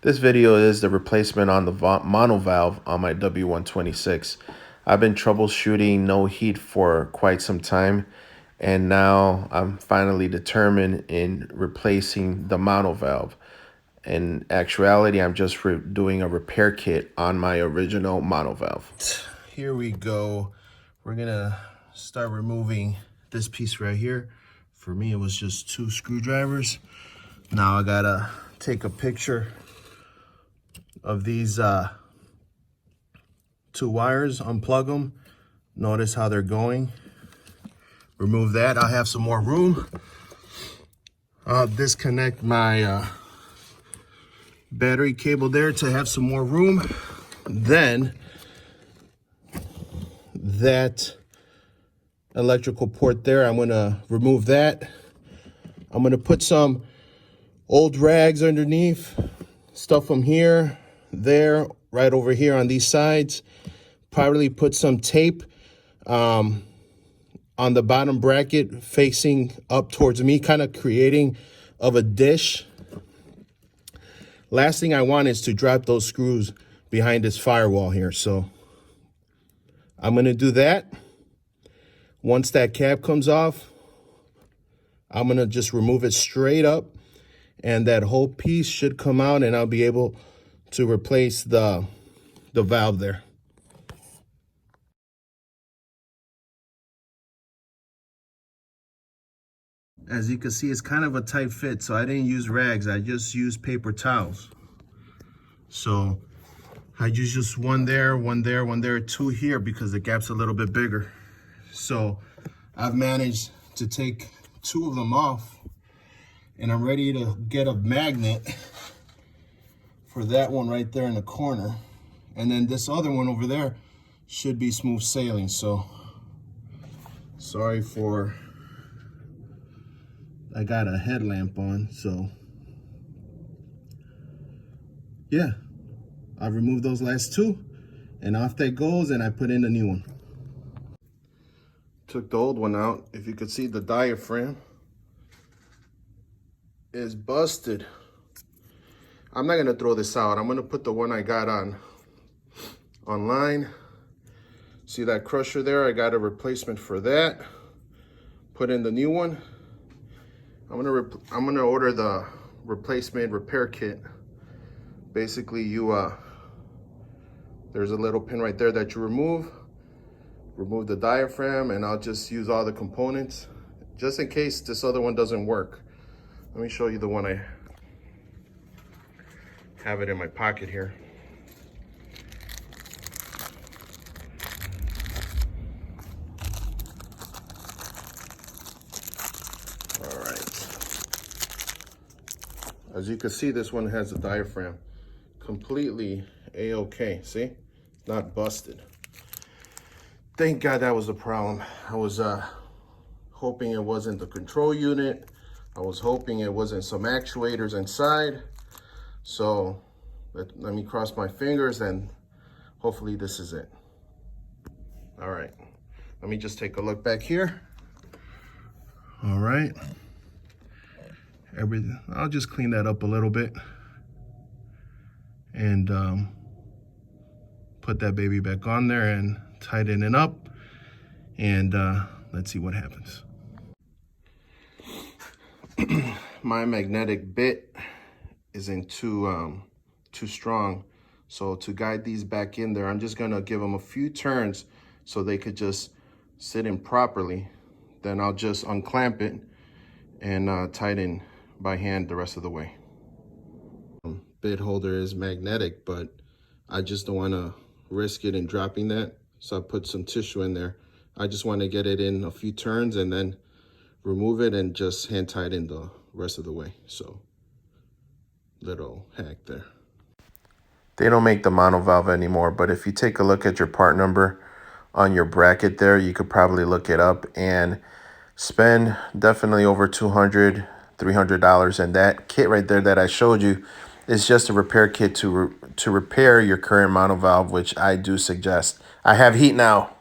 This video is the replacement on the monovalve on my W126. I've been troubleshooting no heat for quite some time, and now I'm finally determined in replacing the monovalve. In actuality, I'm just doing a repair kit on my original monovalve. Here we go. We're gonna start removing this piece right here. For me, it was just 2 screwdrivers. Now I gotta take a picture of these 2 wires, unplug them, notice how they're going, remove that. I'll have some more room. I'll disconnect my battery cable there to have some more room. Then that electrical port there, I'm gonna remove that. I'm gonna put some old rags underneath, stuff them here, there, right over here on these sides. Probably put some tape on the bottom bracket facing up towards me, kind of creating of a dish. Last thing I want is to drop those screws behind this firewall here. So I'm gonna do that. Once that cap comes off, I'm gonna just remove it straight up, and that whole piece should come out, and I'll be able to replace the valve there. As you can see, it's kind of a tight fit, so I didn't use rags. I just used paper towels. So I used just one there, 2 here, because the gap's a little bit bigger. So I've managed to take 2 of them off, and I'm ready to get a magnet for that one right there in the corner. And then this other one over there should be smooth sailing. So sorry for, I got a headlamp on, so yeah, I removed those last 2, and off that goes, and I put in the new one. Took the old one out. If you could see, the diaphragm is busted. I'm not gonna throw this out. I'm gonna put the one I got online. See that crusher there? I got a replacement for that. Put in the new one. I'm gonna order the replacement repair kit. Basically, there's a little pin right there that you remove the diaphragm, and I'll just use all the components just in case this other one doesn't work. Let me show you the one I have it in my pocket here. All right. As you can see, this one has a diaphragm completely a-okay. See, not busted. Thank God that was the problem. I was hoping it wasn't the control unit. I was hoping it wasn't some actuators inside. So let me cross my fingers, and hopefully this is it. All right, let me just take a look back here. All right, everything. I'll just clean that up a little bit and put that baby back on there and tighten it up, and let's see what happens. My magnetic bit isn't too strong, so to guide these back in there, I'm just gonna give them a few turns so they could just sit in properly. Then I'll just unclamp it and tighten by hand the rest of the way. Bit holder is magnetic, but I just don't want to risk it in dropping that, so I put some tissue in there. I just want to get it in a few turns and then remove it and just hand tighten the rest of the way. So little hack there. They don't make the monovalve anymore, but if you take a look at your part number on your bracket there, you could probably look it up and spend definitely over $200, $300. And that kit right there that I showed you is just a repair kit to repair your current monovalve, which I do suggest. I have heat now.